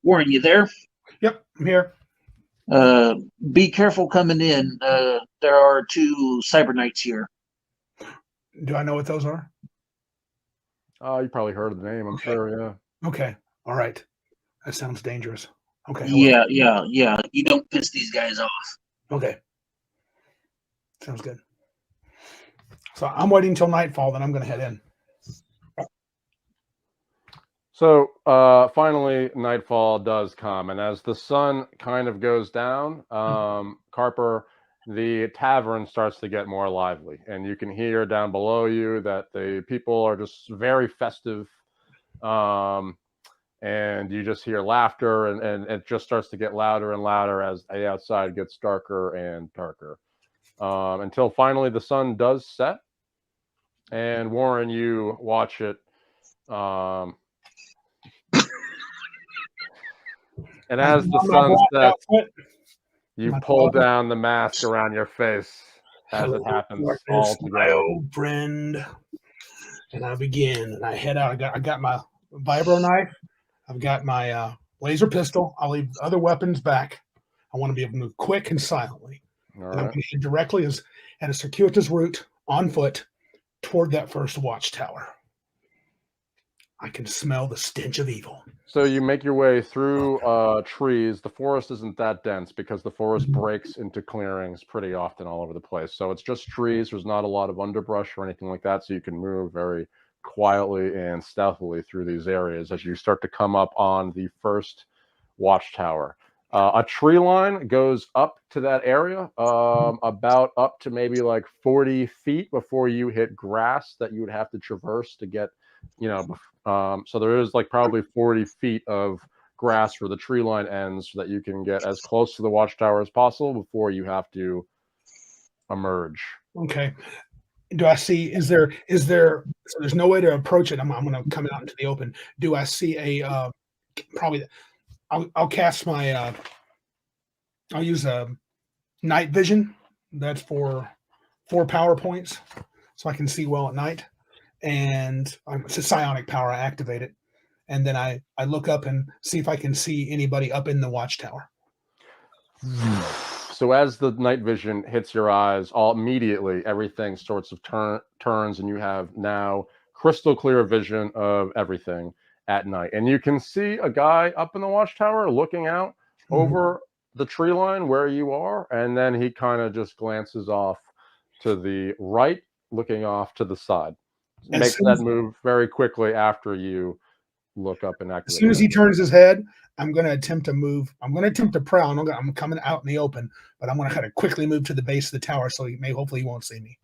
Warren, you there? Yep, I'm here. Be careful coming in. There are 2 cyber knights here. Do I know what those are? Oh, you probably heard of the name, I'm sure, yeah. Okay. All right. That sounds dangerous. Okay. Yeah. You don't piss these guys off. Okay. Sounds good. So I'm waiting until nightfall, then I'm going to head in. So finally, nightfall does come, and as the sun kind of goes down, Carper, the tavern starts to get more lively, and you can hear down below you that the people are just very festive, and you just hear laughter, and it just starts to get louder and louder as the outside gets darker and darker, until finally the sun does set, and Warren, you watch it. And as the sun sets, you pull down the mask around your face as it happens all together. My old friend. And I begin, and I head out. I got my vibro knife. I've got my laser pistol. I'll leave other weapons back. I want to be able to move quick and silently. All and I'm right. going to head directly at a circuitous route on foot toward that first watchtower. I can smell the stench of evil. So you make your way through trees. The forest isn't that dense because the forest breaks into clearings pretty often all over the place. So it's just trees. There's not a lot of underbrush or anything like that. So you can move very quietly and stealthily through these areas as you start to come up on the first watchtower. A tree line goes up to that area, about up to maybe like 40 feet before you hit grass that you would have to traverse to get, so there is like probably 40 feet of grass where the tree line ends so that you can get as close to the watchtower as possible before you have to emerge. Okay. Do I see, so there's no way to approach it. I'm going to come out into the open. Do I see I'll cast my, I'll use a night vision. That's for 4 power points so I can see well at night. And it's a psionic power. I activate it. And then I look up and see if I can see anybody up in the watchtower. So as the night vision hits your eyes, immediately everything sorts of turns, and you have now crystal clear vision of everything at night. And you can see a guy up in the watchtower looking out over the tree line where you are, and then he kind of just glances off to the right, looking off to the side. Makes that move very quickly after you look up and activate. As soon as he turns his head, I'm going to attempt to move. I'm going to attempt to prowl. I'm coming out in the open, but I'm going to kind of quickly move to the base of the tower so hopefully he won't see me.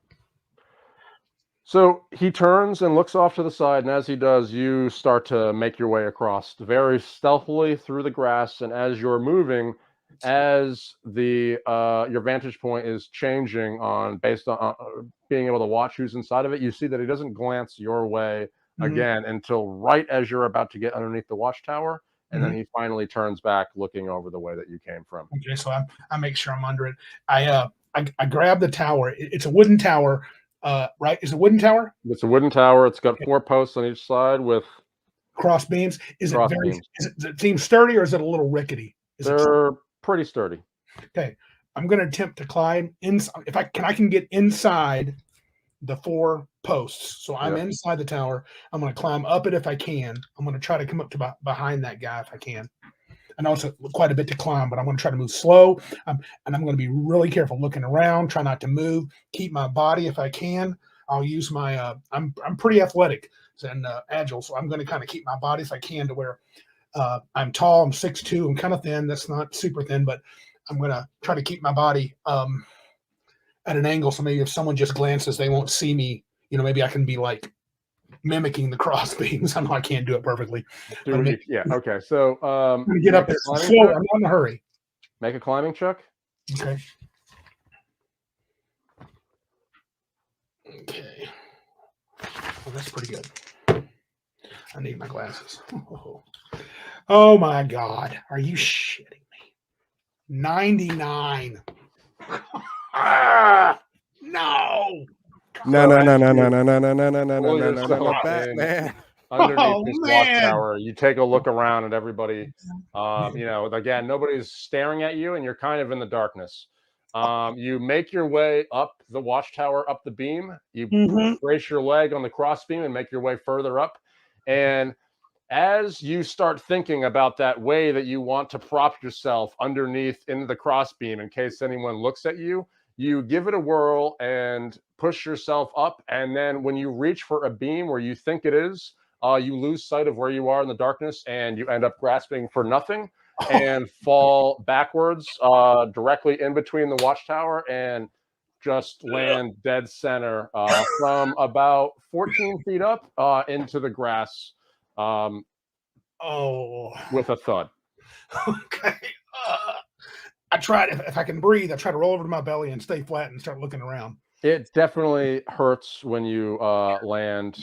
So he turns and looks off to the side, and as he does, you start to make your way across very stealthily through the grass. And as you're moving, as your vantage point is changing based on being able to watch who's inside of it, you see that he doesn't glance your way again until right as you're about to get underneath the watchtower, and then he finally turns back, looking over the way that you came from. Okay, so I make sure I'm under it. I grab the tower. It's a wooden tower, right? Is it a wooden tower? It's a wooden tower. It's got 4 posts on each side with cross beams. Does it seem sturdy or is it a little rickety? They're pretty sturdy. Okay, I'm going to attempt to climb inside. If I can get inside the 4 posts. So I'm inside the tower. I'm going to climb up it if I can. I'm going to try to come up to behind that guy if I can. I know it's quite a bit to climb, but I'm going to try to move slow. And I'm going to be really careful looking around, try not to move, keep my body if I can. I'll use my, I'm pretty athletic and agile, so I'm going to kind of keep my body if I can to where I'm tall, I'm 6'2", I'm kind of thin. That's not super thin, but I'm going to try to keep my body at an angle. So maybe if someone just glances, they won't see me. Maybe I can be like mimicking the cross beams. I know I can't do it perfectly. Okay. So I'm going to get up there slow. I'm not in a hurry. Make a climbing check. Okay. Okay. Well, that's pretty good. I need my glasses. Oh my God. Are you shitting me? 99. No. No, Batman. underneath Oh this man. watchtower. You take a look around at everybody. You know, again, nobody's staring at you, and you're kind of in the darkness. You make your way up the watchtower, up the beam. You Mhm. brace your leg on the cross beam and make your way further up. And as you start thinking about that way that you want to prop yourself underneath into the crossbeam in case anyone looks at you, you give it a whirl and push yourself up. And then when you reach for a beam where you think it is, you lose sight of where you are in the darkness and you end up grasping for nothing and fall backwards directly in between the watchtower and just land dead center from about 14 feet up into the grass Oh. with a thud. Okay. I tried, if I can breathe, I try to roll over to my belly and stay flat and start looking around. It definitely hurts when you land,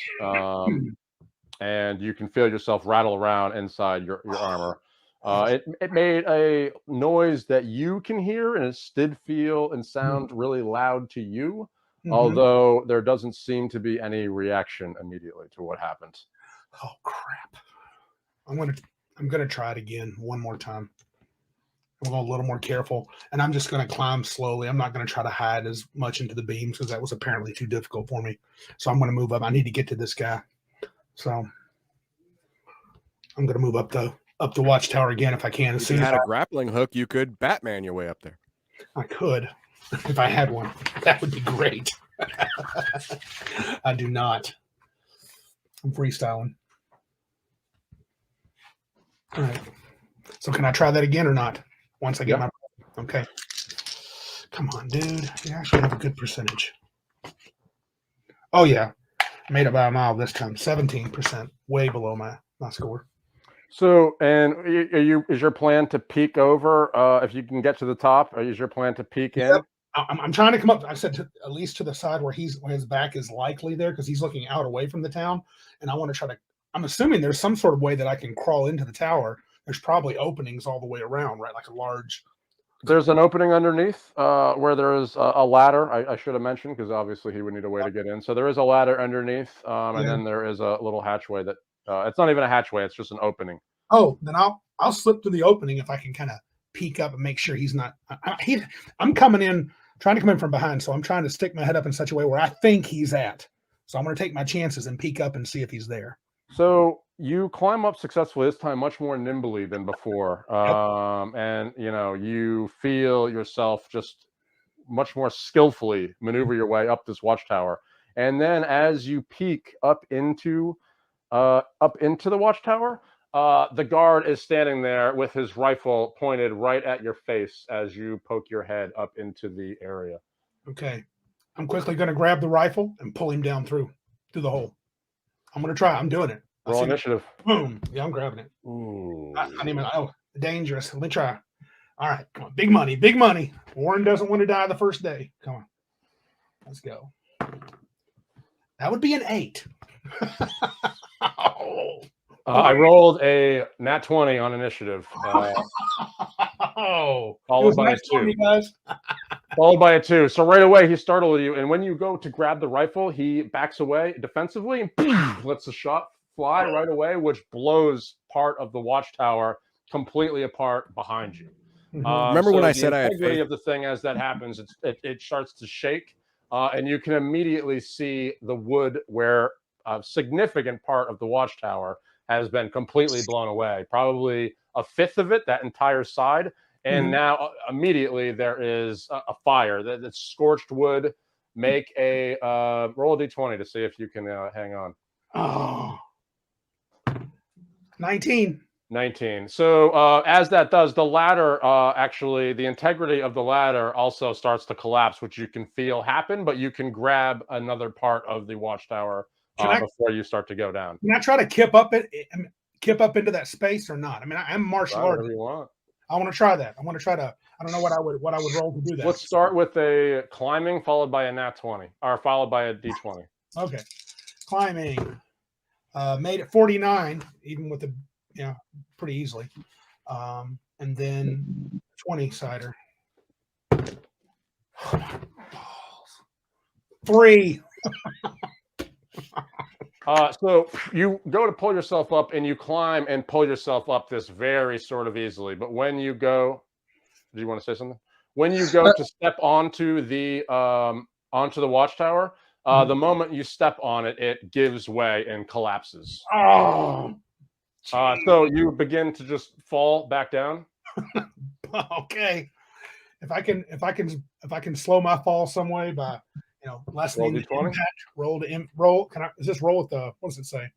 and you can feel yourself rattle around inside your armor. It made a noise that you can hear, and it did feel and sound really loud to you, although there doesn't seem to be any reaction immediately to what happened. Oh crap! I'm gonna try it again one more time. I'm going a little more careful, and I'm just gonna climb slowly. I'm not gonna try to hide as much into the beams because that was apparently too difficult for me. So I'm gonna move up. I need to get to this guy. So I'm gonna move up the watchtower again if I can. As If soon you as had a grappling hook, you could Batman your way up there. I could, if I had one, that would be great. I do not. I'm freestyling. All right. So can I try that again or not? Once I get my okay. Come on, dude. You actually have a good percentage. Oh yeah. Made it by a mile this time. 17%. Way below my score. So, and is your plan to peek over if you can get to the top? Or is your plan to peek in? I'm trying to come up. I said at least to the side where his back is likely there because he's looking out away from the town, and I want to try to. I'm assuming there's some sort of way that I can crawl into the tower. There's probably openings all the way around, right? Like a large. There's an opening underneath where there is a ladder. I should have mentioned because obviously he would need a way to get in. So there is a ladder underneath, and then there is a little hatchway that it's not even a hatchway; it's just an opening. Oh, then I'll slip through the opening if I can kind of peek up and make sure he's not. I'm coming in, trying to come in from behind, so I'm trying to stick my head up in such a way where I think he's at. So I'm going to take my chances and peek up and see if he's there. So you climb up successfully this time, much more nimbly than before, and you feel yourself just much more skillfully maneuver your way up this watchtower. And then as you peek up into the watchtower, the guard is standing there with his rifle pointed right at your face as you poke your head up into the area. Okay. I'm quickly going to grab the rifle and pull him down through the hole. I'm going to try. I'm doing it. Roll initiative. Boom. Yeah, I'm grabbing it. Ooh. Dangerous. Let me try. All right. Come on. Big money. Big money. Warren doesn't want to die the first day. Come on. Let's go. That would be an 8. I rolled a nat 20 on initiative. Followed by a 2. Followed by a 2. So right away he startled you, and when you go to grab the rifle, he backs away defensively and lets the shot fly right away, which blows part of the watchtower completely apart behind you. Remember when I said I had integrity faith? of the thing as that happens, it starts to shake, and you can immediately see the wood where a significant part of the watchtower has been completely blown away, probably a fifth of it, that entire side. And now immediately there is a fire that's scorched wood. Make a roll a d20 to see if you can hang on. Oh. 19. 19. So as that does, the ladder, actually, the integrity of the ladder also starts to collapse, which you can feel happen, but you can grab another part of the watchtower before you start to go down. Can I try to kip up into that space or not? I mean, I'm martial arts. Whatever you want. I want to try that. I want to try to. I don't know what I would roll to do that. Let's start with a climbing followed by a nat 20, or followed by a d20. Okay, climbing. Made it 49, even with the pretty easily. And then 20 cider. 3. So you go to pull yourself up, and you climb and pull yourself up this very sort of easily. But when you go, do you want to say something? When you go to step onto the watchtower, the moment you step on it, it gives way and collapses. Oh. So you begin to just fall back down. Okay. If I can slow my fall some way by lessening the impact, roll. Can I? Is this roll with the? What does it say?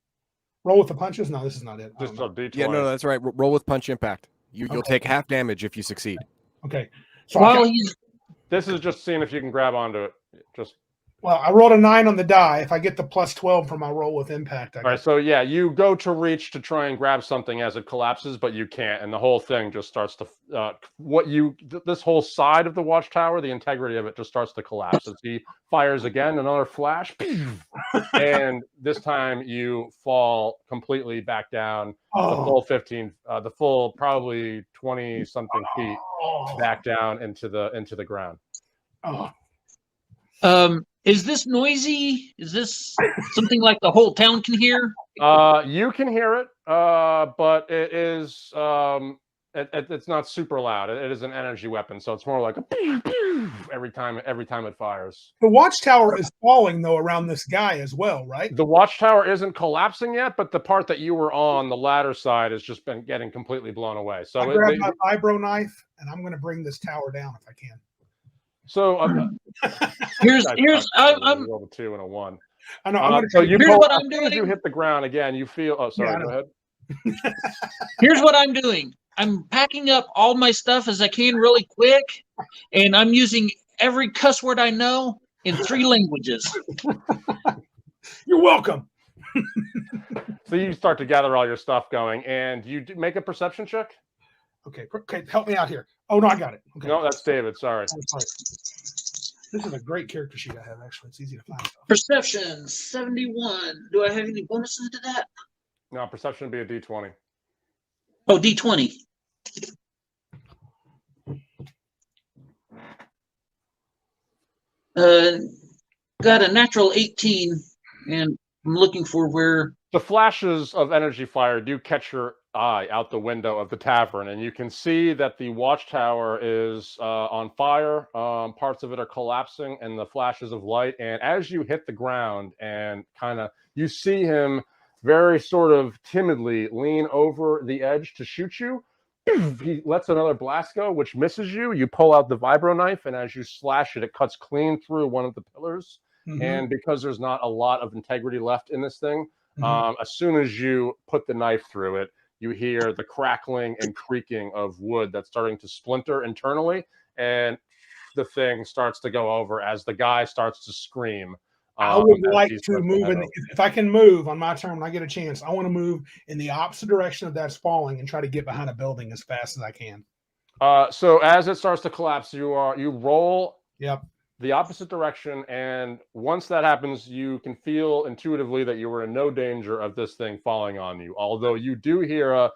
Roll with the punches? No, this is not it. Just a D20. Yeah, no, that's right. Roll with punch impact. You'll take half damage if you succeed. Okay. So this is just seeing if you can grab onto it. Well, I rolled a 9 on the die. If I get the plus 12 from my roll with impact, all right. So yeah, you go to reach to try and grab something as it collapses, but you can't, and the whole thing just starts to this whole side of the watchtower, the integrity of it just starts to collapse as he fires again, another flash, and this time you fall completely back down the full 15, the full probably 20 something feet back down into the ground. Is this noisy? Is this something like the whole town can hear? You can hear it, but it is it's not super loud. It is an energy weapon, so it's more like a pew, pew, every time it fires. The watchtower is falling though around this guy as well, right? The watchtower isn't collapsing yet, but the part that you were on, the ladder side, has just been getting completely blown away. So I grab my vibro knife and I'm going to bring this tower down if I can. So here's I'm roll a 2 and a 1. I know. So here's what I'm doing. You hit the ground again. You feel. Oh, sorry. Go ahead. Here's what I'm doing. I'm packing up all my stuff as I can really quick, and I'm using every cuss word I know in 3 languages. You're welcome. So you start to gather all your stuff going, and you make a perception check. Okay, help me out here. Oh no, I got it. Okay. No, that's David. Sorry. Sorry. This is a great character sheet I have. Actually, it's easy to find stuff. Perception 71. Do I have any bonuses to that? No, perception would be a D20. Oh, D20. Got a natural 18, and I'm looking for where the flashes of energy fire do catch your eye out the window of the tavern, and you can see that the watchtower is on fire. Parts of it are collapsing, and the flashes of light. And as you hit the ground, and you see him very sort of timidly lean over the edge to shoot you. He lets another blast go, which misses you. You pull out the vibro knife, and as you slash it, it cuts clean through one of the pillars. Mm-hmm. And because there's not a lot of integrity left in this thing, as soon as you put the knife through it, you hear the crackling and creaking of wood that's starting to splinter internally, and the thing starts to go over as the guy starts to scream. I would like to move if I can move on my turn when I get a chance. I want to move in the opposite direction of that's falling and try to get behind a building as fast as I can. So as it starts to collapse, you roll the opposite direction, and once that happens, you can feel intuitively that you are in no danger of this thing falling on you. Although you do hear a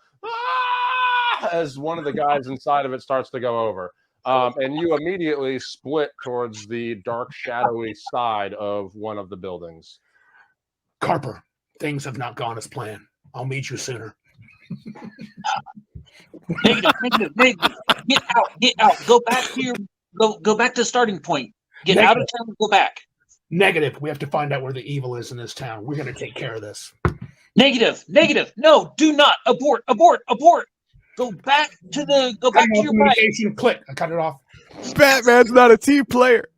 as one of the guys inside of it starts to go over. And you immediately split towards the dark, shadowy side of one of the buildings. Carper, things have not gone as planned. I'll meet you sooner. Negative. Get out. Go back to go back to the starting point. Get out of town and go back. Negative. We have to find out where the evil is in this town. We're going to take care of this. Negative. No, do not. Abort. Go back to your right. Click. I cut it off. Batman's not a team player.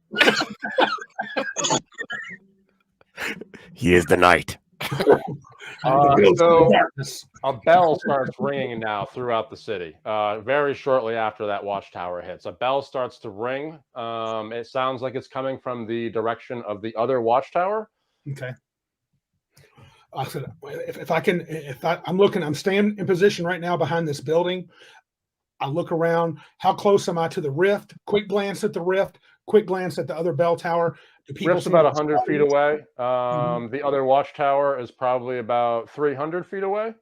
He is the knight. So a bell starts ringing now throughout the city. Very shortly after that watchtower hits, a bell starts to ring. It sounds like it's coming from the direction of the other watchtower. Okay. I said, I'm staying in position right now behind this building. I look around. How close am I to the rift? Quick glance at the rift. Quick glance at the other bell tower. Rift's about 100 feet away. The other watchtower is probably about 300 feet away.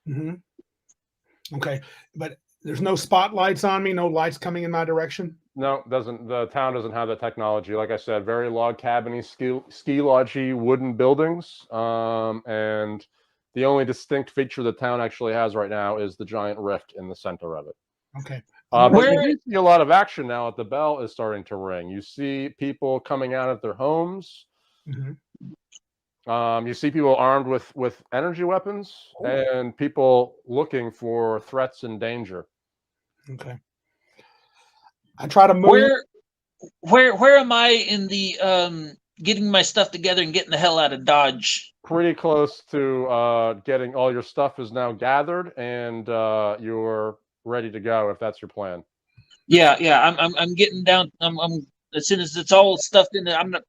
Mm-hmm. Okay, but There's no spotlights on me, no lights coming in my direction. No, doesn't. The town doesn't have that technology. Like I said, very log cabiny, ski lodgy wooden buildings. And the only distinct feature the town actually has right now is the giant rift in the center of it. Okay. But Where- you do see a lot of action now that the bell is starting to ring. You see people coming out of their homes. Mhm. You see people armed with energy weapons and people looking for threats and danger. Okay. I try to move. Where am I in the getting my stuff together and getting the hell out of Dodge? Pretty close to getting all your stuff is now gathered and you're ready to go if that's your plan. Yeah, I'm getting down. I'm as soon as it's all stuffed in there. I'm not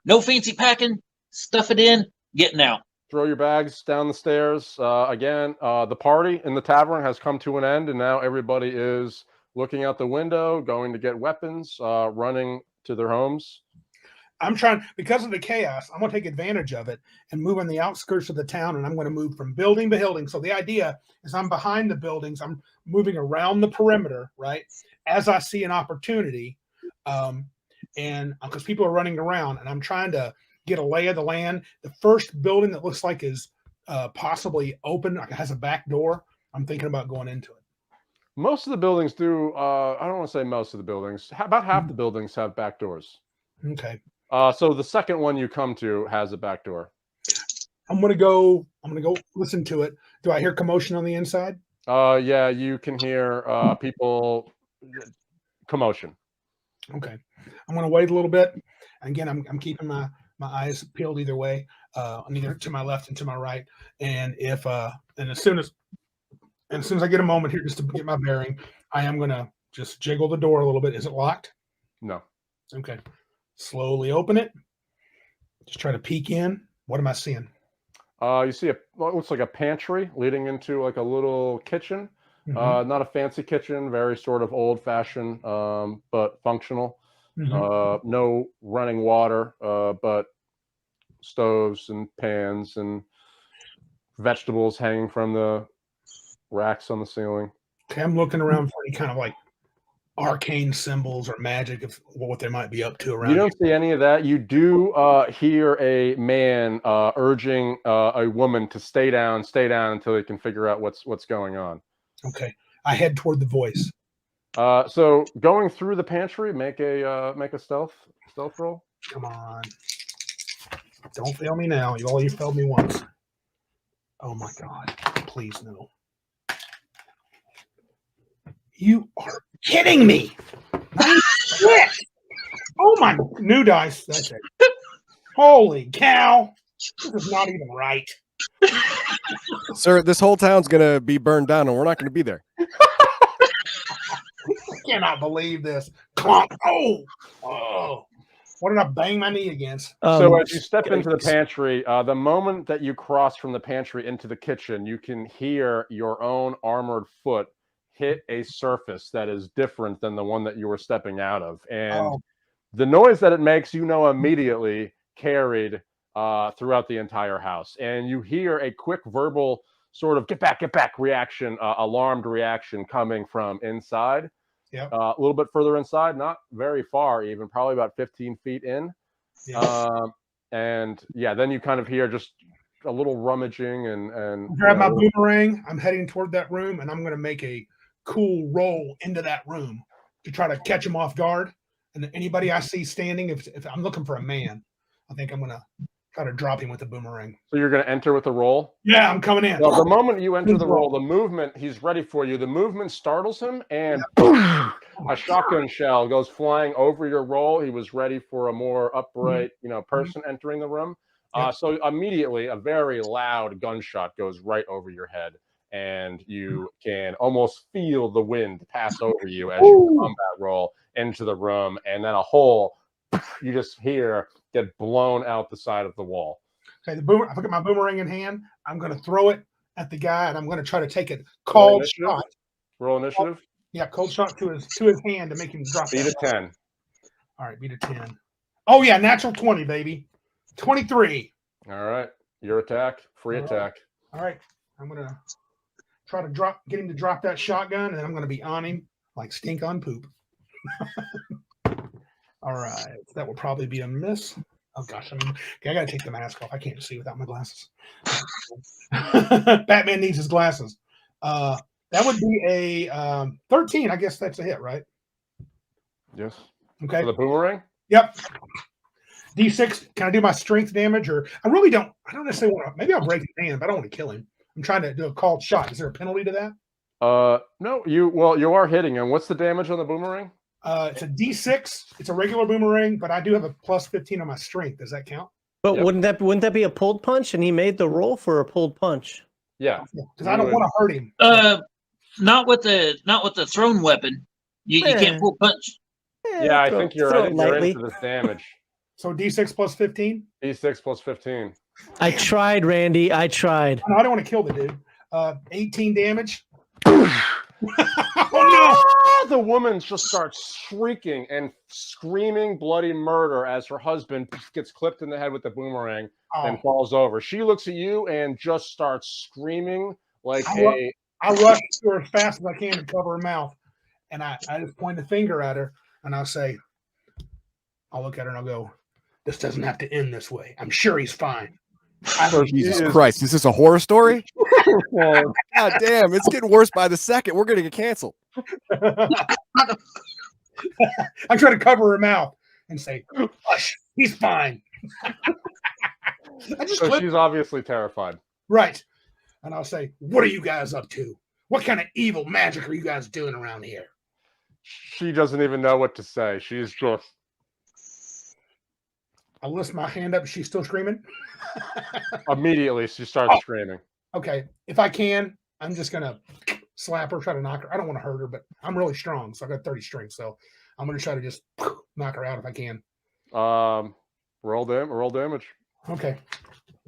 no fancy packing. Stuff it in. Getting out. Throw your bags down the stairs. Again, the party in the tavern has come to an end, and now everybody is looking out the window, going to get weapons, running to their homes. I'm trying, because of the chaos, I'm going to take advantage of it and move on the outskirts of the town, and I'm going to move from building to building. So the idea is I'm behind the buildings. I'm moving around the perimeter, right, as I see an opportunity. And because people are running around, and I'm trying to get a lay of the land. The first building that looks like is possibly open, like it has a back door, I'm thinking about going into it. Most of the buildings do. I don't want to say most of the buildings. About half the buildings have back doors. Okay. So the second one you come to has a back door. I'm gonna go listen to it. Do I hear commotion on the inside? Yeah, you can hear people commotion. Okay. I'm gonna wait a little bit. Again, I'm keeping my eyes peeled either way, either to my left and to my right. And if and as soon as I get a moment here just to get my bearing, I am gonna just jiggle the door a little bit. Is it locked? No. Okay. Slowly open it. Just try to peek in. What am I seeing? You see what looks like a pantry leading into like a little kitchen. Mm-hmm. Not a fancy kitchen, very sort of old-fashioned, but functional. Mm-hmm. No running water, but stoves and pans and vegetables hanging from the racks on the ceiling. Okay, I'm looking around for any kind of like arcane symbols or magic of what they might be up to around. You don't see any of that. You do hear a man urging a woman to stay down until they can figure out what's going on. Okay, I head toward the voice. So going through the pantry, make a stealth roll. Come on, don't fail me now. You failed me once. Oh my God! Please no. You are kidding me! Oh my! New dice. That's it. Holy cow! This is not even right. Sir, this whole town's gonna be burned down, and we're not gonna be there. I cannot believe this. Clunk. Oh! What did I bang my knee against? So as you step into the pantry, the moment that you cross from the pantry into the kitchen, you can hear your own armored foot hit a surface that is different than the one that you were stepping out of. And the noise that it makes, immediately carried throughout the entire house. And you hear a quick verbal sort of get back reaction, alarmed reaction coming from inside. Yeah. A little bit further inside, not very far, even probably about 15 feet in. Yeah. And yeah, then you kind of hear just a little rummaging and grab my boomerang. I'm heading toward that room, and I'm going to make a cool roll into that room to try to catch him off guard. And anybody I see standing, if I'm looking for a man, I think I'm going to try to drop him with the boomerang. So you're going to enter with the roll? Yeah, I'm coming in. Well, the moment you enter the roll, the movement, he's ready for you. The movement startles him, and a shotgun shell goes flying over your roll. He was ready for a more upright, person entering the room. So immediately, a very loud gunshot goes right over your head, and you can almost feel the wind pass over you as you combat roll into the room, and then a hole you just hear get blown out the side of the wall. Okay, I put my boomerang in hand. I'm going to throw it at the guy, and I'm going to try to take it cold shot. Roll initiative. Yeah, cold shot to his hand to make him drop. Beat a 10. All right, beat a 10. Oh yeah, natural 20, baby. 23. All right, your attack, free attack. All right, I'm gonna try to get him to drop that shotgun, and I'm going to be on him like stink on poop. All right, that will probably be a miss. Oh gosh, okay, I got to take the mask off. I can't see without my glasses. Batman needs his glasses. That would be a 13. I guess that's a hit, right? Yes. Okay. For the boomerang? Yep. D6. Can I do my strength damage, or I don't necessarily want to. Maybe I'll break his hand, but I don't want to kill him. I'm trying to do a called shot. Is there a penalty to that? No. You are hitting him. What's the damage on the boomerang? It's a D6. It's a regular boomerang, but I do have a plus 15 on my strength. Does that count? But Yep. wouldn't that be a pulled punch? And he made the roll for a pulled punch. Yeah. Because I don't want to hurt him. Not with the thrown weapon. You can't pull punch. Yeah, I think you're lightly. into this damage. So D6 plus 15? D6 plus 15. I tried, Randy. I tried. No, I don't want to kill the dude. 18 damage. Oh The woman just starts shrieking and screaming bloody murder as her husband gets clipped in the head with the boomerang and falls over. She looks at you and just starts screaming like I rush to her as fast as I can to cover her mouth. And I just point the finger at her and I'll say, I'll look at her and I'll go, this doesn't have to end this way. I'm sure he's fine. Jesus Christ, is this a horror story? God damn, it's getting worse by the second. We're going to get canceled. I try to cover her mouth and say, hush, he's fine. So she's obviously terrified. Right. And I'll say, what are you guys up to? What kind of evil magic are you guys doing around here? She doesn't even know what to say. She's just... I'll lift my hand up. She's still screaming. Immediately, she starts screaming. Okay. If I can, I'm just going to slap her, try to knock her. I don't want to hurt her, but I'm really strong. So I got 30 strength. So I'm going to try to just knock her out if I can. Roll damage. Okay.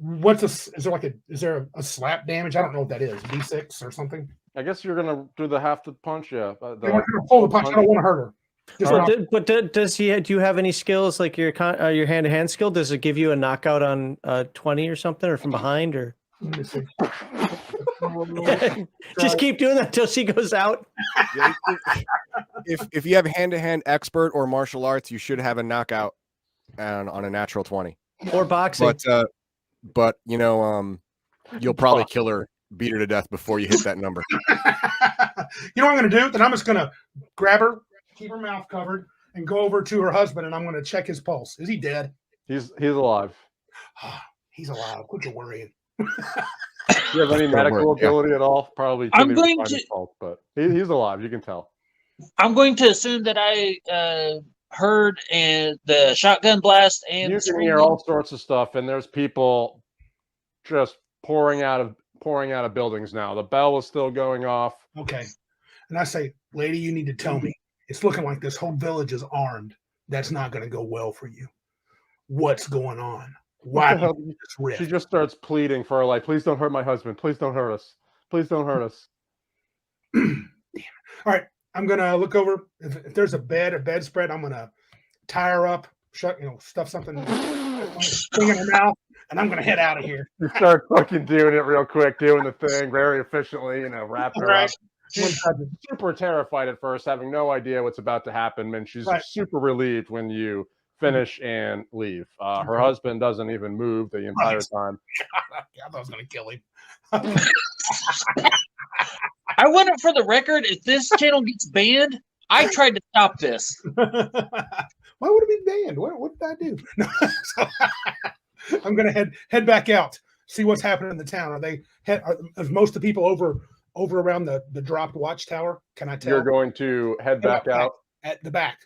Is there a slap damage? I don't know what that is. D6 or something? I guess you're going to do the half the punch, yeah. We're going to pull the punch. I don't want to hurt her. Do you have any skills like your hand-to-hand skill? Does it give you a knockout on 20 or something, or from behind, or? Let me see. Just keep doing that till she goes out. If you have hand-to-hand expert or martial arts, you should have a knockout on a natural 20. Or boxing. But you know, you'll probably kill her, beat her to death before you hit that number. You know what I'm going to do? Then I'm just going to grab her, keep her mouth covered, and go over to her husband, and I'm going to check his pulse. Is he dead? He's alive. He's alive. Quit your worrying. Do you have any medical ability at all? Probably. I'm going to. Pulse, but he's alive. You can tell. I'm going to assume that I heard the shotgun blast and you can hear all sorts of stuff, and there's people just pouring out of buildings now. The bell is still going off. Okay. And I say, lady, you need to tell me. It's looking like this whole village is armed. That's not going to go well for you. What's going on? Why? She just starts pleading for her life. Please don't hurt my husband. Please don't hurt us. Please don't hurt us. Damn. All right. I'm going to look over. If there's a bedspread, I'm going to tie her up, stuff something in her mouth, and I'm going to head out of here. You start fucking doing it real quick, doing the thing very efficiently, wrapping her up. She's super terrified at first, having no idea what's about to happen, and she's super relieved when you finish and leave. Her husband doesn't even move the entire time. I thought I was going to kill him. I wonder, for the record, if this channel gets banned, I tried to stop this. Why would it be banned? What did I do? No, so I'm going to head back out, see what's happening in the town. Are most of the people over around the dropped watchtower? Can I tell? You're going to head back out? At the back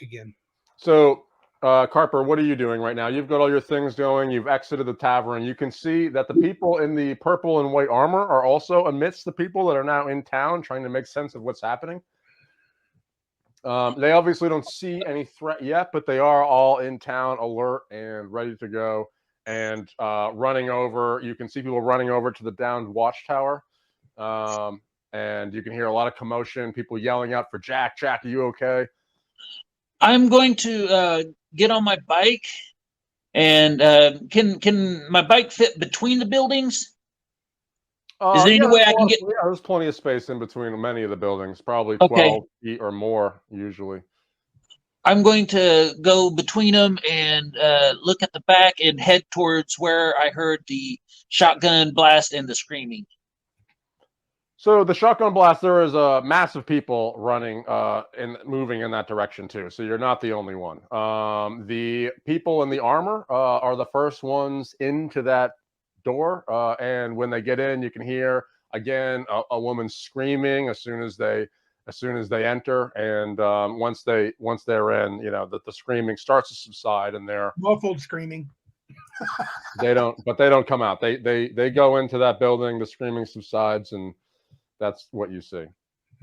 again. So, Carper, what are you doing right now? You've got all your things going. You've exited the tavern. You can see that the people in the purple and white armor are also amidst the people that are now in town trying to make sense of what's happening. They obviously don't see any threat yet, but they are all in town, alert and ready to go, and running over. You can see people running over to the downed watchtower, and you can hear a lot of commotion, people yelling out for Jack. Jack, are you okay? I'm going to get on my bike, and can my bike fit between the buildings? Is there any way I can get? Yeah, there's plenty of space in between many of the buildings, probably Okay. 12 feet or more usually. I'm going to go between them and look at the back and head towards where I heard the shotgun blast and the screaming. So the shotgun blast, there is a mass of people running and moving in that direction too. So you're not the only one. The people in the armor are the first ones into that door, and when they get in, you can hear again a woman screaming as soon as they enter, and once they're in, you know that the screaming starts to subside, and they're muffled screaming. they don't come out. They go into that building. The screaming subsides, and that's what you see.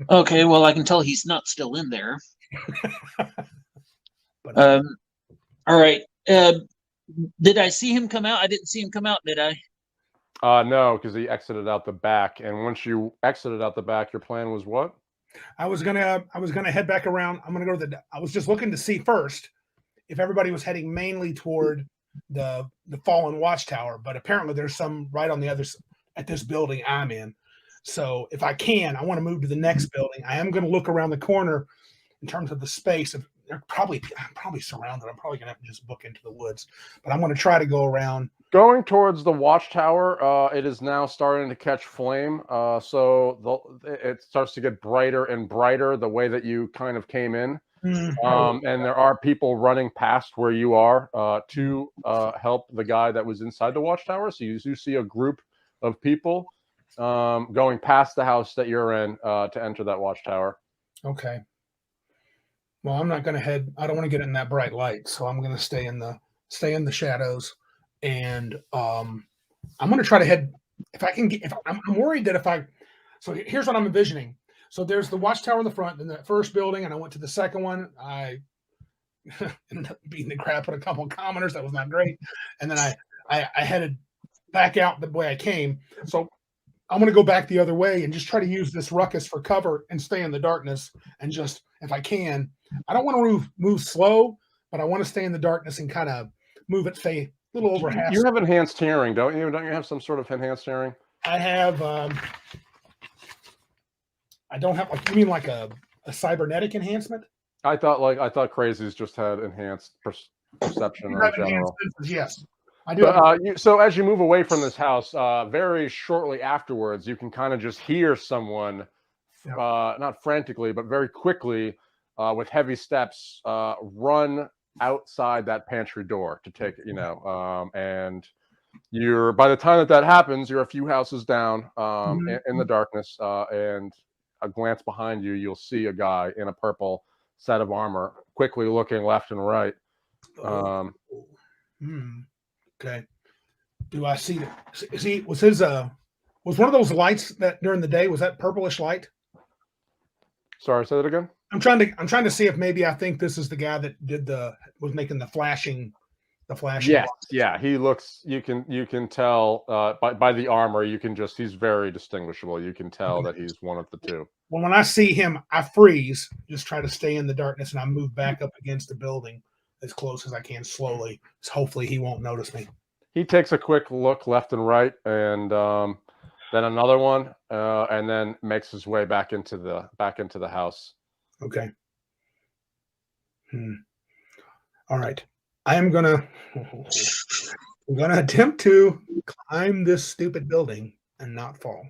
Okay, well, I can tell he's not still in there. All right. Did I see him come out? I didn't see him come out, did I? No, because he exited out the back. And once you exited out the back, your plan was what? I was gonna head back around. I'm gonna go to I was just looking to see first if everybody was heading mainly toward the fallen watchtower, but apparently there's some right on the other at this building I'm in. So if I can, I want to move to the next building. I am going to look around the corner in terms of the space. I'm probably surrounded. I'm probably going to have to just book into the woods, but I'm going to try to go around. Going towards the watchtower, it is now starting to catch flame. So it starts to get brighter and brighter the way that you kind of came in. And there are people running past where you are to help the guy that was inside the watchtower. So you do see a group of people going past the house that you're in to enter that watchtower. Okay. Well, I'm not going to head. I don't want to get in that bright light, so I'm going to stay in the shadows, and I'm going to try to head. If I can get, if I'm worried that if I, so here's what I'm envisioning. So there's the watchtower in the front, then that first building, and I went to the second one. I ended up beating the crap out of a couple of commoners. That was not great, and then I headed back out the way I came. So I'm going to go back the other way and just try to use this ruckus for cover and stay in the darkness. And just, if I can, I don't want to move slow, but I want to stay in the darkness and kind of move it, say, a little over half. You have enhanced hearing, don't you? Don't you have some sort of enhanced hearing? I have, I don't have, like, you mean like a cybernetic enhancement? I thought crazies just had enhanced perception in general. Yes. I do. So as you move away from this house, very shortly afterwards, you can kind of just hear someone, not frantically, but very quickly, with heavy steps, run outside that pantry door to take, and you're, by the time that happens, you're a few houses down in the darkness, and a glance behind you, you'll see a guy in a purple set of armor, quickly looking left and right. Okay. Do I see that? Was one of those lights that during the day, was that purplish light? Sorry, say that again. I'm trying to see if maybe I think this is the guy that was making the flashing. Yes, yeah. He looks. You can tell by the armor. He's very distinguishable. You can tell that he's one of the two. Well, when I see him, I freeze. Just try to stay in the darkness, and I move back up against the building as close as I can, slowly. So hopefully, he won't notice me. He takes a quick look left and right, and then another one, and then makes his way back into the house. Okay. All right. I'm gonna attempt to climb this stupid building and not fall.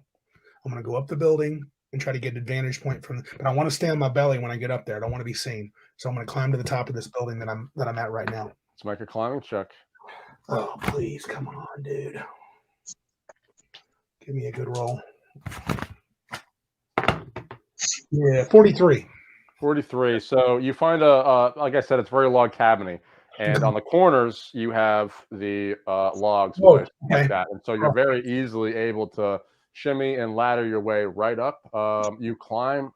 I'm gonna go up the building and try to get an advantage point but I want to stay on my belly when I get up there. I don't want to be seen. So I'm gonna climb to the top of this building that I'm at right now. Let's make a climbing check. Oh, please, come on, dude. Give me a good roll. Yeah, 43. 43. So you find like I said, it's very log cabiny. And on the corners, you have the logs like that. And so you're very easily able to shimmy and ladder your way right up. You climb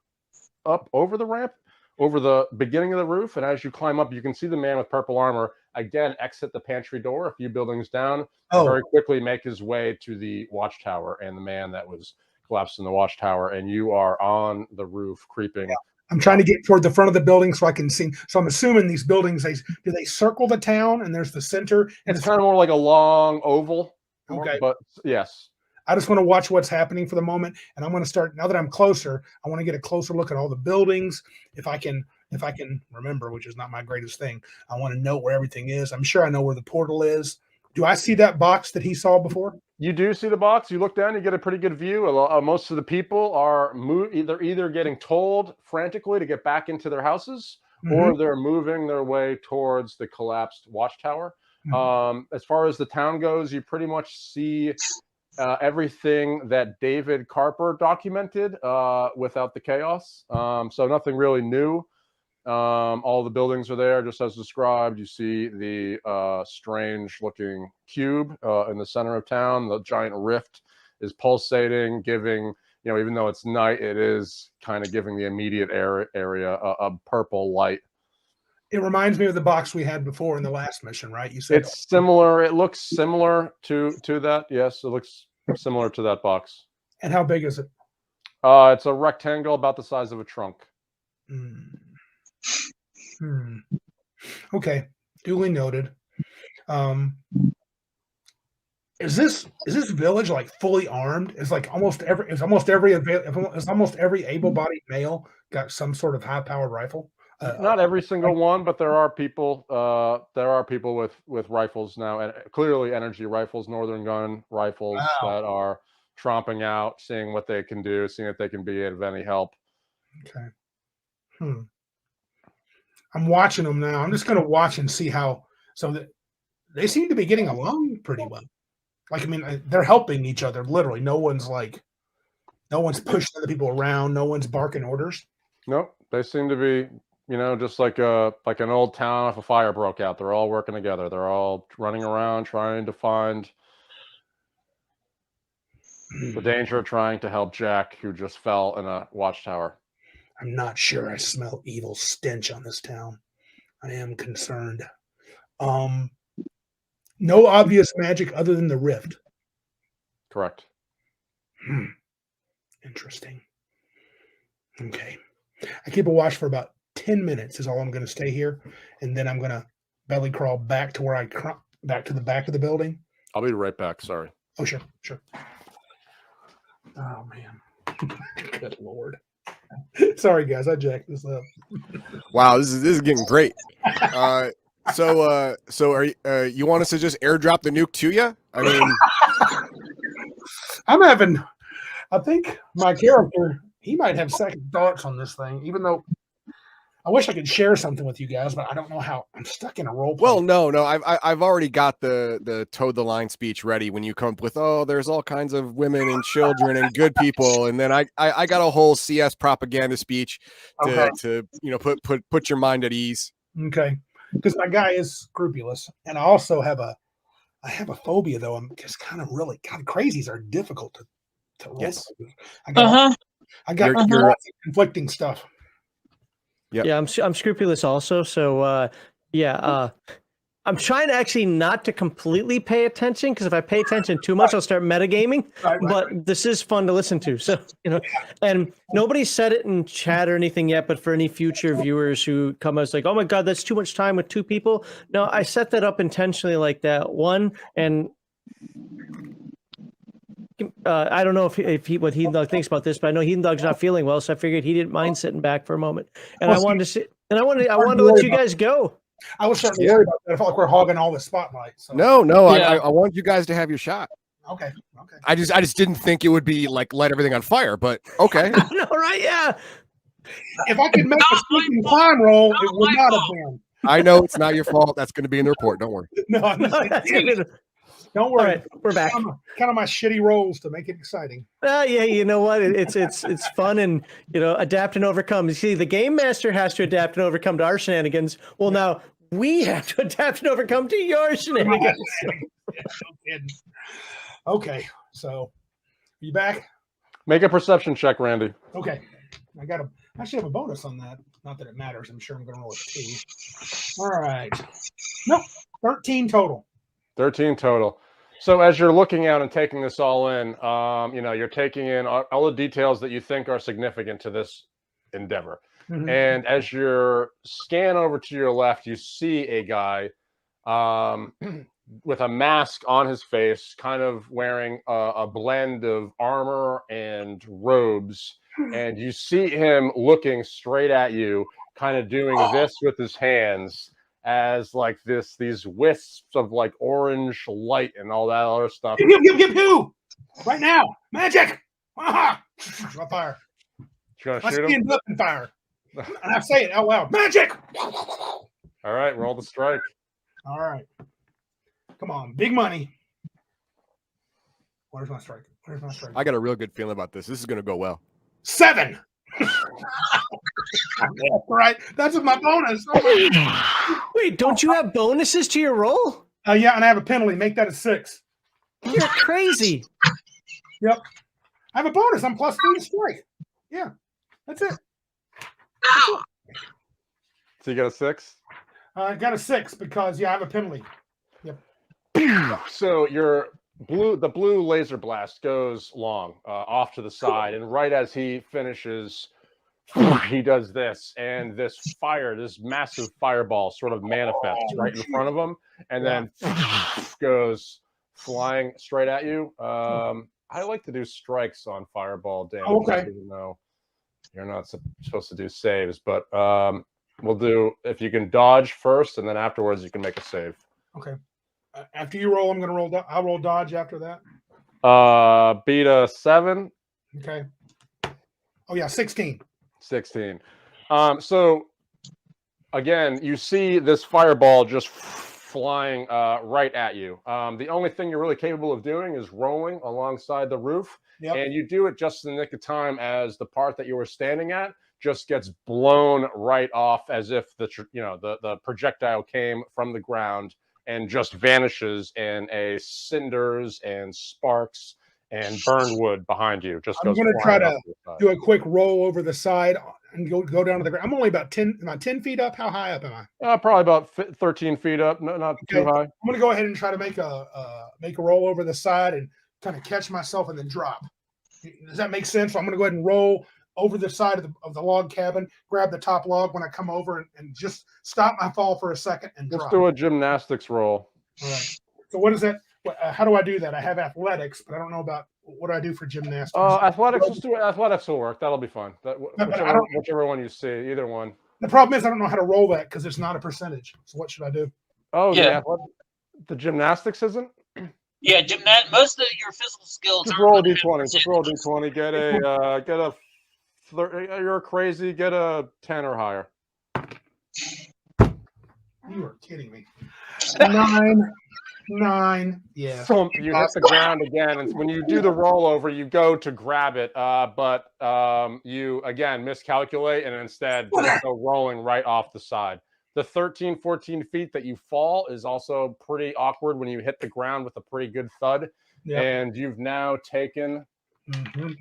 up over the ramp, over the beginning of the roof. And as you climb up, you can see the man with purple armor, again, exit the pantry door a few buildings down, very quickly make his way to the watchtower and the man that was collapsed in the watchtower. And you are on the roof creeping. Yeah. I'm trying to get toward the front of the building so I can see. So I'm assuming these buildings, do they circle the town and there's the center? And it's kind of more like a long oval. Okay. But yes. I just want to watch what's happening for the moment, and I'm going to start now that I'm closer. I want to get a closer look at all the buildings. If I can remember, which is not my greatest thing, I want to know where everything is. I'm sure I know where the portal is. Do I see that box that he saw before? You do see the box. You look down, you get a pretty good view. Most of the people are either getting told frantically to get back into their houses, or they're moving their way towards the collapsed watchtower. As far as the town goes, you pretty much see everything that David Carper documented without the chaos. So nothing really new. All the buildings are there just as described. You see the strange looking cube in the center of town. The giant rift is pulsating, giving, even though it's night, it is kind of giving the immediate area a purple light. It reminds me of the box we had before in the last mission, right? You said it's similar. It looks similar to that. Yes, it looks similar to that box. And how big is it? It's a rectangle about the size of a trunk. Okay, duly noted. Is this village like fully armed? Is almost every able-bodied male got some sort of high-powered rifle? Not every single one, but there are people. With rifles now, and clearly energy rifles, northern gun rifles that are tromping out, seeing what they can do, seeing if they can be of any help. Okay. I'm watching them now. I'm just going to watch and see how. So they seem to be getting along pretty well. Like, I mean, they're helping each other literally. No one's pushing other people around. No one's barking orders. Nope, they seem to be. Just like an old town if a fire broke out. They're all working together. They're all running around trying to find the danger of trying to help Jack, who just fell in a watchtower. I'm not sure I smell evil stench on this town. I am concerned. No obvious magic other than the rift. Correct. Interesting. Okay. I keep a watch for about 10 minutes is all I'm going to stay here, and then I'm going to belly crawl back to where back to the back of the building. I'll be right back. Sorry. Oh, sure. Oh, man. Good Lord. Sorry, guys. I jacked this up. Wow, this is getting great. So are you want us to just airdrop the nuke to you? I mean, I think my character, he might have second thoughts on this thing, even though I wish I could share something with you guys, but I don't know how. I'm stuck in a role play. Well, no, I've already got the toe the line speech ready when you come up with, there's all kinds of women and children and good people, and then I got a whole CS propaganda speech to put your mind at ease. Okay, because my guy is scrupulous, and I also have a phobia though. I'm just kind of really crazies are difficult to roll. Yes. I got lots of conflicting stuff. Yep. Yeah, I'm scrupulous also. So I'm trying to actually not to completely pay attention, because if I pay attention too much, I'll start metagaming. But this is fun to listen to. So, and nobody said it in chat or anything yet, but for any future viewers who come, I was like, oh my God, that's too much time with two people. No, I set that up intentionally like that. One, and I don't know what Heathen Dog thinks about this, but I know Heathen Dog's not feeling well, so I figured he didn't mind sitting back for a moment. And I wanted to let you guys go. I was starting to worry about that. I felt like we're hogging all the spotlight. So. No, yeah. I want you guys to have your shot. Okay. I just didn't think it would be like light everything on fire, but okay. No, right? Yeah. If I could make a sneaking climb roll, it would not have been. I know it's not your fault. That's going to be in the report. Don't worry. Don't worry. All right, we're back. Kind of my shitty rolls to make it exciting. Yeah, you know what? It's fun, and adapt and overcome. You see, the game master has to adapt and overcome to our shenanigans. Well, now we have to adapt and overcome to your shenanigans. Okay, so you back? Make a perception check, Randy. Okay, I actually have a bonus on that. Not that it matters. I'm sure I'm going to roll a 2. All right. Nope, 13 total. 13 total. So as you're looking out and taking this all in, you're taking in all the details that you think are significant to this endeavor. Mm-hmm. And as you scan over to your left, you see a guy with a mask on his face, kind of wearing a blend of armor and robes. And you see him looking straight at you, kind of doing this with his hands as like these wisps of like orange light and all that other stuff. Give who? Right now. Magic. Aha. I'll fire. You're My gonna shoot skin's him? up and fire. And I say it out loud. Magic. All right, roll the strike. All right. Come on. Big money. Where's my strike? Where's my strike? I got a real good feeling about this. This is going to go well. 7. Right. That's my bonus. Wait, don't you have bonuses to your roll? Yeah, and I have a penalty. Make that a 6. You're crazy. Yep. I have a bonus. I'm +3 to strike. Yeah. That's it. So you got a 6? I got a 6 because I have a penalty. Yep. So the blue laser blast goes long off to the side, and right as he finishes, he does this, and this massive fireball sort of manifests right in front of him, and then goes flying straight at you. I like to do strikes on fireball damage, even though you're not supposed to do saves, but we'll do, if you can dodge first, and then afterwards you can make a save. Okay. After you roll, I'm going to roll. I'll roll dodge after that. Beat a 7. Okay. Oh yeah, 16. 16. So again, you see this fireball just flying right at you. The only thing you're really capable of doing is rolling alongside the roof, and you do it just in the nick of time as the part that you were standing at just gets blown right off, as if the projectile came from the ground and just vanishes in a cinders and sparks and burned wood behind you. Just I'm goes. going to try to do a quick roll over the side and go down to the ground. I'm only about 10 feet up. How high up am I? Probably about 13 feet up. No, not too high. I'm going to go ahead and try to make a roll over the side and kind of catch myself and then drop. Does that make sense? So I'm going to go ahead and roll over the side of the log cabin, grab the top log when I come over, and just stop my fall for a second and drop. Let's do a gymnastics roll. All right. So what is that? How do I do that? I have athletics, but I don't know about what do I do for gymnastics. Athletics. Let's do athletics. Will work. That'll be fun. Whichever one you see, either one. The problem is I don't know how to roll that because it's not a percentage. So what should I do? Oh yeah, the gymnastics isn't. Yeah, most of your physical skills. Just roll a d20. Just roll a d20. Get a. You're crazy. Get a 10 or higher. You are kidding me. 9. Yeah. So you hit the ground again, and when you do the rollover, you go to grab it, but you again miscalculate, and instead just go rolling right off the side. The 13, 14 feet that you fall is also pretty awkward when you hit the ground with a pretty good thud. Yep. And you've now taken, I'm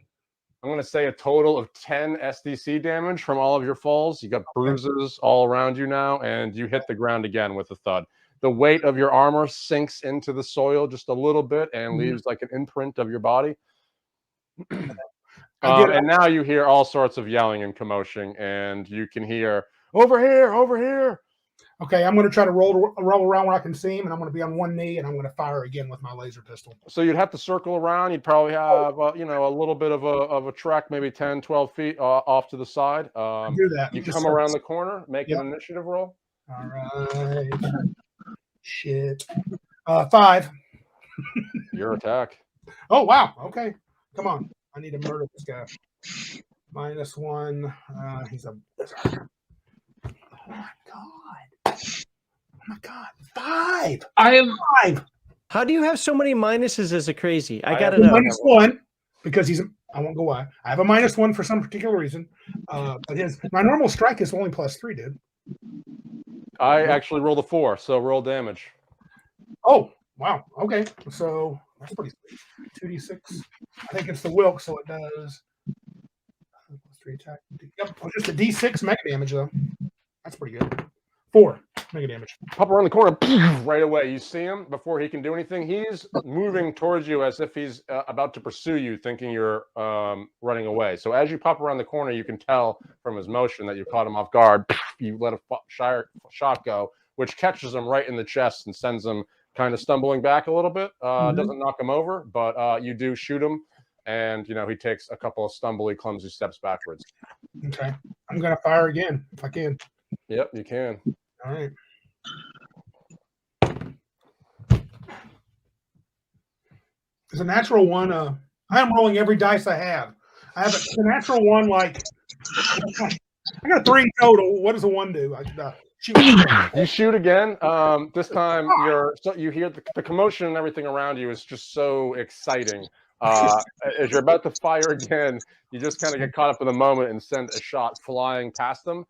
going to say, a total of 10 SDC damage from all of your falls. You got bruises all around you now, and you hit the ground again with a thud. The weight of your armor sinks into the soil just a little bit and leaves like an imprint of your body. And now you hear all sorts of yelling and commotion, and you can hear, over here, over here. Okay, I'm going to try to roll around where I can see him, and I'm going to be on one knee, and I'm going to fire again with my laser pistol. So you'd have to circle around. You'd probably have, a little bit of a trek, maybe 10, 12 feet off to the side. Do that. You come around the corner, make an initiative roll. All right. Shit. 5. Your attack. Oh, wow. Okay. Come on. I need to murder this guy. -1. He's a... Oh, my God. Oh, my God. 5. I am 5. How do you have so many minuses as a crazy? I got to know. -1 because he's... I won't go why. I have a -1 for some particular reason. But my normal strike is only +3, dude. I actually rolled a 4, so roll damage. Oh, wow. Okay. So that's pretty sweet. 2d6. I think it's the Wilk, so it does 3 attack. Yep. Oh, just a d6 mega damage, though. That's pretty good. 4 mega damage. Pop around the corner right away. You see him before he can do anything. He's moving towards you as if he's about to pursue you, thinking you're running away. So as you pop around the corner, you can tell from his motion that you caught him off guard. You let a shot go, which catches him right in the chest and sends him kind of stumbling back a little bit. Doesn't knock him over, but you do shoot him, and he takes a couple of stumbly, clumsy steps backwards. Okay. I'm going to fire again if I can. Yep, you can. All right. It's a natural one. I am rolling every dice I have. I have a natural one. Like I got 3 total. What does a 1 do? Shoot. You shoot again. This time you hear the commotion and everything around you is just so exciting. As you're about to fire again, you just kind of get caught up in the moment and send a shot flying past them.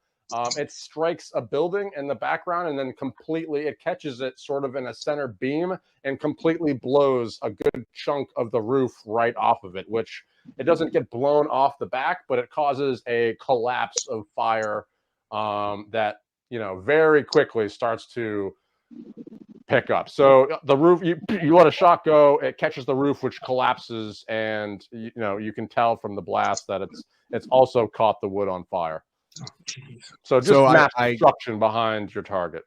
It strikes a building in the background and then it catches it sort of in a center beam and completely blows a good chunk of the roof right off of it, which it doesn't get blown off the back, but it causes a collapse of fire that, very quickly starts to pick up. So the roof, you let a shot go, it catches the roof, which collapses, and you can tell from the blast that it's also caught the wood on fire. So just mass destruction behind your target.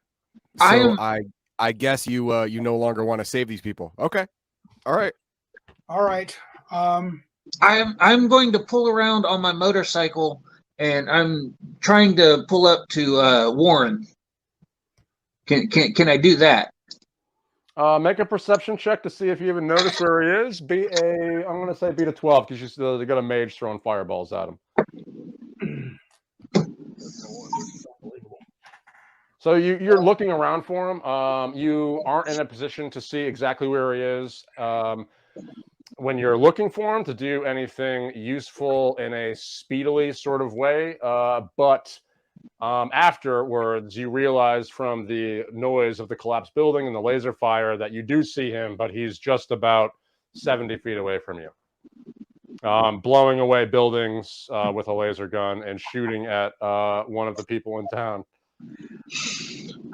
So I guess you no longer want to save these people. Okay. All right. I'm going to pull around on my motorcycle, and I'm trying to pull up to Warren. Can I do that? Make a perception check to see if you even notice where he is. I'm going to say beat a 12 because you got a mage throwing fireballs at him. So you're looking around for him. You aren't in a position to see exactly where he is. When you're looking for him to do anything useful in a speedily sort of way, but afterwards you realize from the noise of the collapsed building and the laser fire that you do see him, but he's just about 70 feet away from you. Blowing away buildings with a laser gun and shooting at one of the people in town.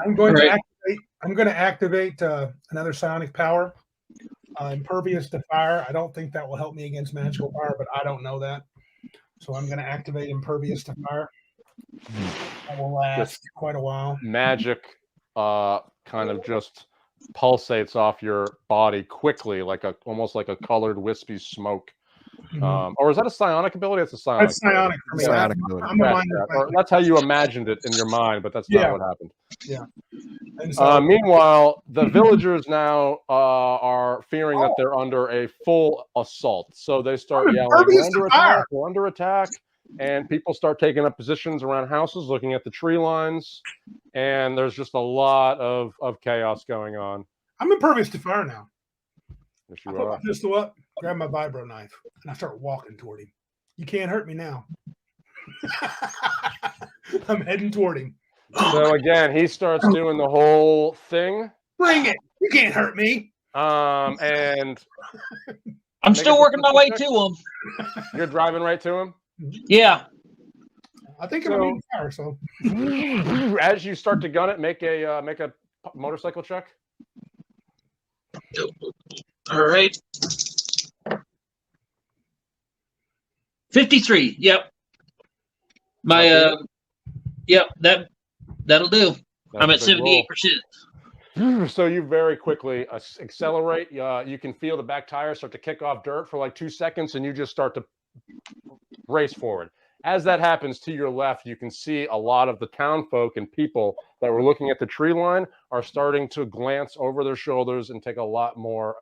I'm going to activate another psionic power, impervious to fire. I don't think that will help me against magical fire, but I don't know that. So I'm going to activate impervious to fire. That will last quite a while. Magic kind of just pulsates off your body quickly, almost like a colored wispy smoke. Or is that a psionic ability? It's a psionic. That's psionic for me. Psionic ability. That's how you imagined it in your mind, but that's not what happened. Yeah. And so, meanwhile, the villagers now are fearing that they're under a full assault. So they start yelling, we're under attack. And people start taking up positions around houses, looking at the tree lines. And there's just a lot of chaos going on. I'm impervious to fire now. Yes, I put my pistol up, grab my vibro knife, and I start walking toward him. You can't hurt me now. I'm heading toward him. So again, he starts doing the whole thing. Bring it! You can't hurt me. And I'm still working my way to him. You're driving right to him? Yeah. I think I'm in fire. So as you start to gun it, make a motorcycle check. All right. 53. Yep. That'll do. I'm at 78%. So you very quickly accelerate. You can feel the back tires start to kick off dirt for like 2 seconds, and you just start to race forward. As that happens, to your left, you can see a lot of the town folk and people that were looking at the tree line are starting to glance over their shoulders and take a lot more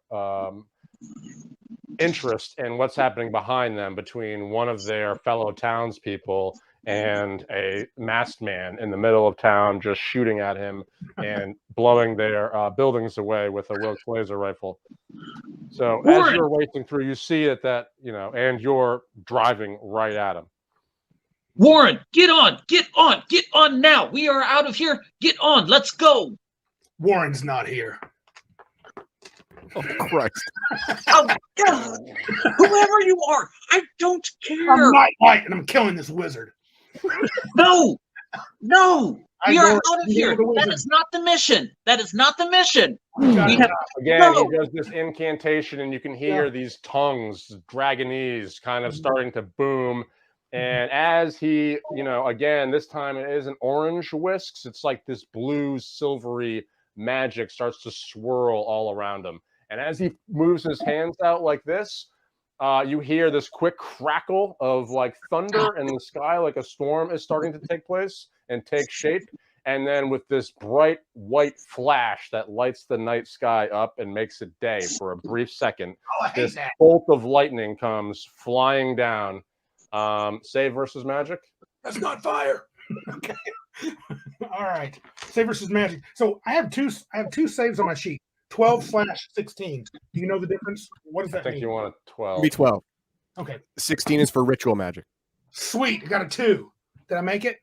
interest in what's happening behind them between one of their fellow townspeople and a masked man in the middle of town just shooting at him and blowing their buildings away with a Wilkes laser rifle. So as you're racing through, you see it and you're driving right at him. Warren, get on now. We are out of here. Get on. Let's go. Warren's not here. Oh, Christ. Oh, God. Whoever you are, I don't care. I'm Nightlite, and I'm killing this wizard. No. We are out of here. That is not the mission. Again, he does this incantation, and you can hear these tongues, dragonese, kind of starting to boom. And as he, again, this time it isn't orange whisks. It's like this blue, silvery magic starts to swirl all around him. And as he moves his hands out like this, you hear this quick crackle of like thunder in the sky, like a storm is starting to take place and take shape. And then with this bright white flash that lights the night sky up and makes it day for a brief second, this bolt of lightning comes flying down. Save versus magic? That's not fire. Okay. All right. Save versus magic. So I have two saves on my sheet. 12/16. Do you know the difference? What does that mean? I think you want a 12. Be 12. Okay. 16 is for ritual magic. Sweet. I got a 2. Did I make it?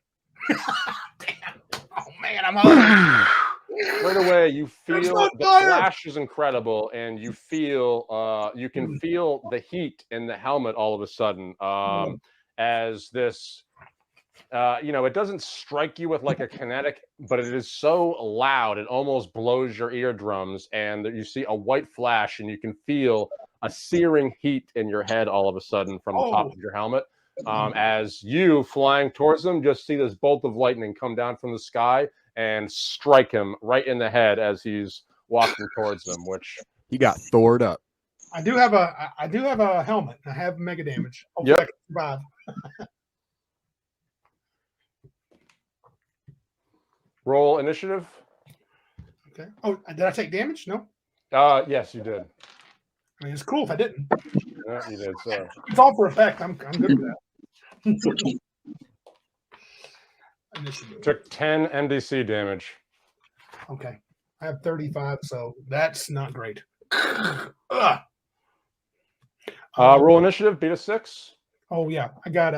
Damn. Oh man, I'm on. Right away, you feel the flash is incredible, and you feel you can feel the heat in the helmet all of a sudden as this. It doesn't strike you with like a kinetic, but it is so loud it almost blows your eardrums. And you see a white flash, and you can feel a searing heat in your head all of a sudden from the top of your helmet. As you flying towards them, just see this bolt of lightning come down from the sky and strike him right in the head as he's walking towards them. Which he got Thored up. I do have a helmet. I have mega damage. Yep. I can survive. Roll initiative. Okay. Oh, did I take damage? No. Yes, you did. I mean, it's cool if I didn't. Yeah, you did. So it's all for effect. I'm good with that. Initiative. Took 10 NDC damage. Okay. I have 35, so that's not great. Roll initiative. Beat a 6. Oh yeah, I got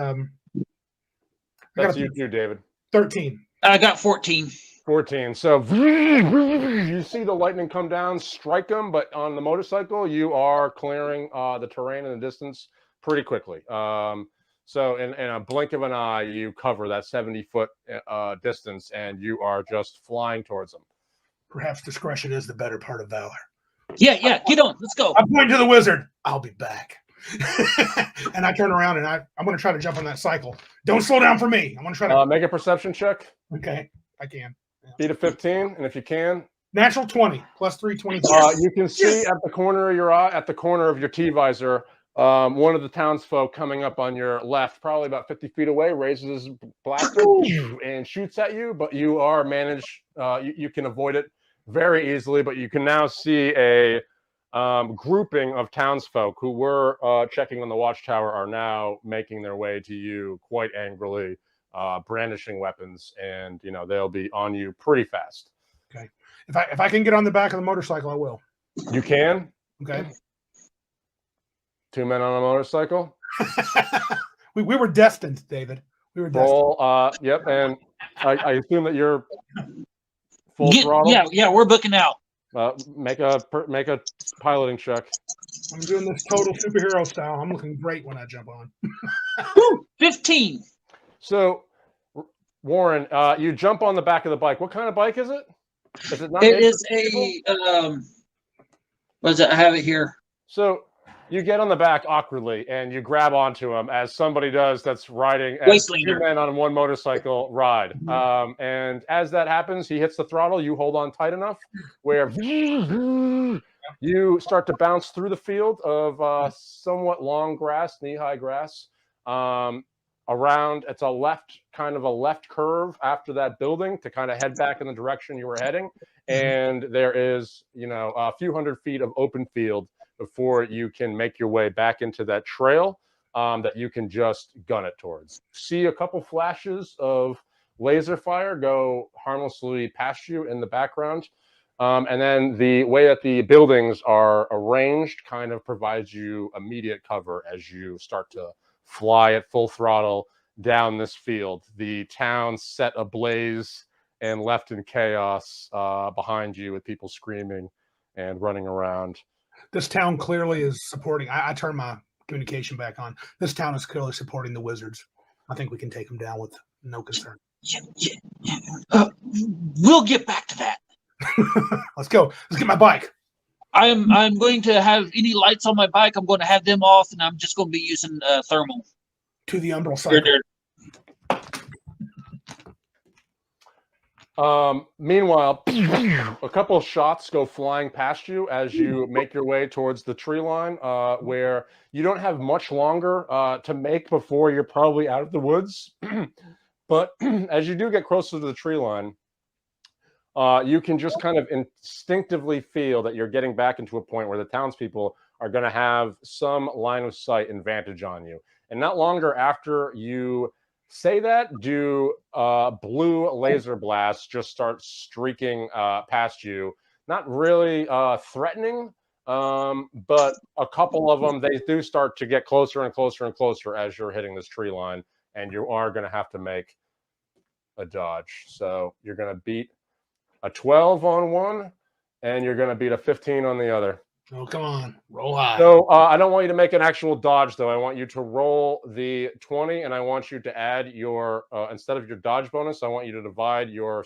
That's you, David. 13. I got 14. 14. So you see the lightning come down, strike them, but on the motorcycle, you are clearing the terrain in the distance pretty quickly. So in a blink of an eye, you cover that 70-foot distance, and you are just flying towards them. Perhaps discretion is the better part of valor. Yeah, get on. Let's go. I point to the wizard. I'll be back. And I turn around, and I'm going to try to jump on that cycle. Don't slow down for me. I'm going to try to make a perception check. Okay, I can. Yeah. Beat a 15, and if you can, natural 20 plus 3, 24. You can see at the corner of your eye, at the corner of your T-visor, one of the townsfolk coming up on your left, probably about 50 feet away, raises his blaster and shoots at you, but you are managed. You can avoid it very easily, but you can now see a grouping of townsfolk who were checking on the watchtower are now making their way to you quite angrily, brandishing weapons, and they'll be on you pretty fast. Okay, if I can get on the back of the motorcycle, I will. You can. Okay. 2 men on a motorcycle. we were destined, David. We were destined. Roll. Yep, and I assume that you're full throttle. Yeah, we're booking out. Make a piloting check. I'm doing this total superhero style. I'm looking great when I jump on. 15. So, Warren, you jump on the back of the bike. What kind of bike is it? Is it not? It is a. What is it? I have it here. So you get on the back awkwardly and you grab onto him as somebody does that's riding as 2 men on one motorcycle ride. And as that happens, he hits the throttle. You hold on tight enough where you start to bounce through the field of somewhat long grass, knee-high grass. Around, it's a left curve after that building to kind of head back in the direction you were heading. And there is, a few hundred feet of open field before you can make your way back into that trail that you can just gun it towards. See a couple flashes of laser fire go harmlessly past you in the background. And then the way that the buildings are arranged kind of provides you immediate cover as you start to fly at full throttle down this field. The town set ablaze and left in chaos behind you with people screaming and running around. This town clearly is supporting. I turn my communication back on. This town is clearly supporting the wizards. I think we can take them down with no concern. We'll get back to that. Let's go. Let's get my bike. I'm going to have any lights on my bike. I'm going to have them off, and I'm just going to be using thermal. To the umbral cycle. Meanwhile, a couple of shots go flying past you as you make your way towards the tree line, where you don't have much longer to make before you're probably out of the woods. But as you do get closer to the tree line, you can just kind of instinctively feel that you're getting back into a point where the townspeople are going to have some line of sight advantage on you. And not longer after you say that, do blue laser blasts just start streaking past you. Not really threatening, but a couple of them, they do start to get closer and closer and closer as you're hitting this tree line, and you are going to have to make a dodge. So you're going to beat a 12 on one, and you're going to beat a 15 on the other. Oh, come on. Roll high. So I don't want you to make an actual dodge, though. I want you to roll the 20, and I want you to add your, instead of your dodge bonus, I want you to divide your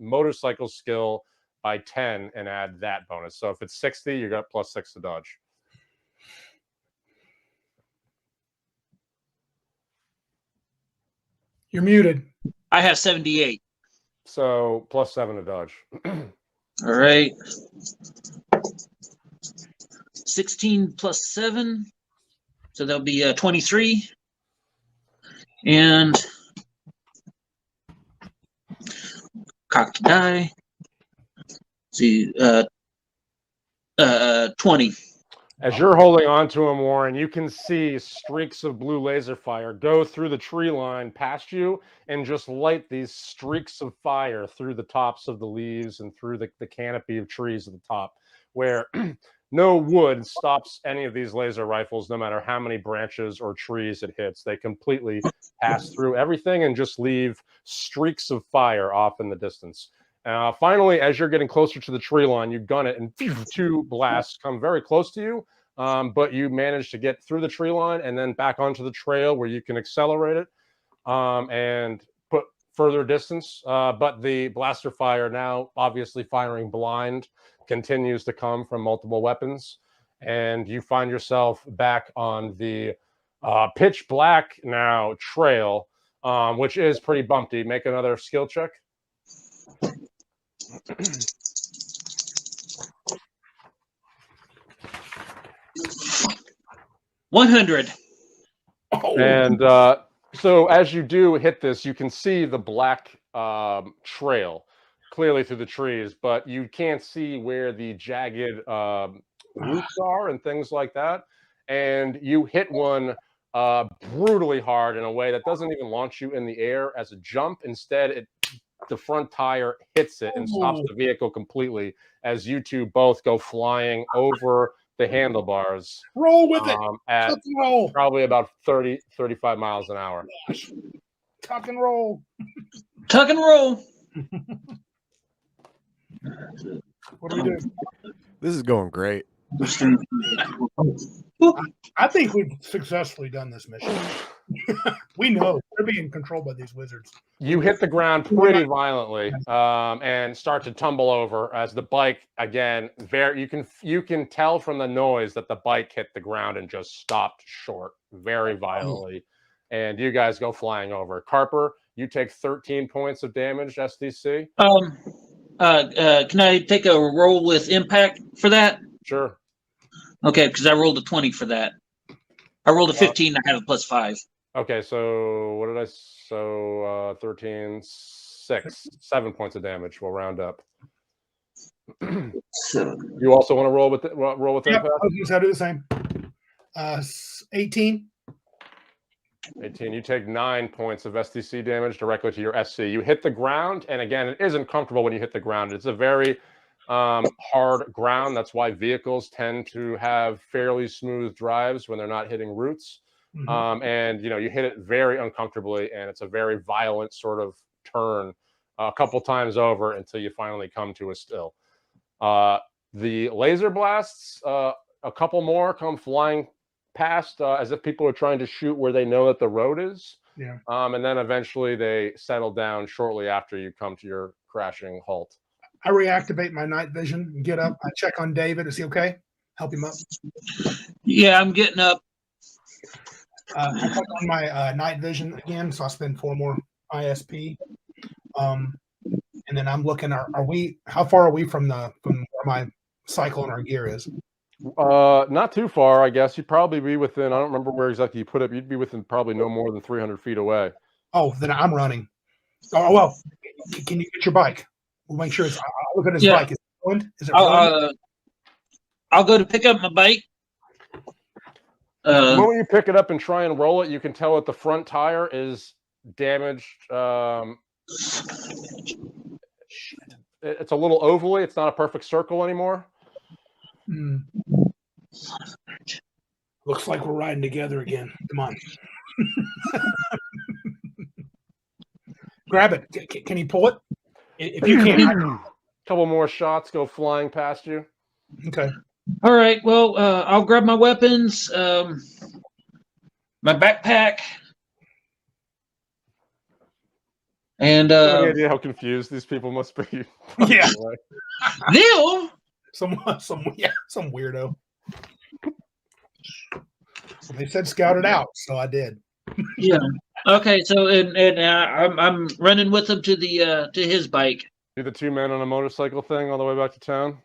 motorcycle skill by 10 and add that bonus. So if it's 60, you got +6 to dodge. You're muted. I have 78. So +7 to dodge. All right. 16 plus 7. So that'll be 23. And cock the die. See, 20. As you're holding on to him, Warren, you can see streaks of blue laser fire go through the tree line past you and just light these streaks of fire through the tops of the leaves and through the canopy of trees at the top, where no wood stops any of these laser rifles, no matter how many branches or trees it hits. They completely pass through everything and just leave streaks of fire off in the distance. Finally, as you're getting closer to the tree line, you gun it, and 2 blasts come very close to you, but you manage to get through the tree line and then back onto the trail where you can accelerate it and put further distance. But the blaster fire, now obviously firing blind, continues to come from multiple weapons, and you find yourself back on the pitch black now trail, which is pretty bumpy. Make another skill check. 100. And so as you do hit this, you can see the black trail clearly through the trees, but you can't see where the jagged roots are and things like that. And you hit one brutally hard in a way that doesn't even launch you in the air as a jump. Instead, the front tire hits it and stops the vehicle completely as you two both go flying over the handlebars. Roll with it. At roll. Probably about 30, 35 miles an hour. Tuck and roll. Tuck and roll. What do we do? This is going great. I think we've successfully done this mission. We know they're being controlled by these wizards. You hit the ground pretty violently and start to tumble over as the bike again. You can tell from the noise that the bike hit the ground and just stopped short very violently. And you guys go flying over. Carper, you take 13 points of damage. SDC. Can I take a roll with impact for that? Sure. Okay, because I rolled a 20 for that. I rolled a 15. I have a +5. Okay, so what did I? So 13, 7 points of damage. We'll round up. You also want to roll with Yep, impact? I was going to do the same. 18. 18. You take 9 points of SDC damage directly to your SC. You hit the ground, and again, it isn't comfortable when you hit the ground. It's a very hard ground. That's why vehicles tend to have fairly smooth drives when they're not hitting roots. Mm-hmm. And you hit it very uncomfortably, and it's a very violent sort of turn a couple times over until you finally come to a still. The laser blasts, a couple more come flying past as if people are trying to shoot where they know that the road is. Yeah. And then eventually they settle down shortly after you come to your crashing halt. I reactivate my night vision and get up. I check on David. Is he okay? Help him up. Yeah, I'm getting up. I click on my night vision again, so I spend 4 more ISP. And And then I'm looking. Are we? How far are we from where my cycle and our gear is? Not too far, I guess. You'd probably be within. I don't remember where exactly you put it. You'd be within probably no more than 300 feet away. Oh, then I'm running. Oh well, can you get your bike? We'll make sure it's. I'll look at his bike. Is it ruined? Is it ruined? I'll go to pick up my bike. The moment you pick it up and try and roll it, you can tell that the front tire is damaged. It's a little ovally. It's not a perfect circle anymore. Looks like we're riding together again. Come on. Grab it. Can you pull it? If you can. A couple more shots go flying past you. Okay. All right. Well, I'll grab my weapons, my backpack, and Any idea how confused these people must be? Yeah. Neil. Some weirdo. So they said scout it out, so I did. Yeah. Okay. So I'm running with him to his bike. Do the two men on a motorcycle thing all the way back to town?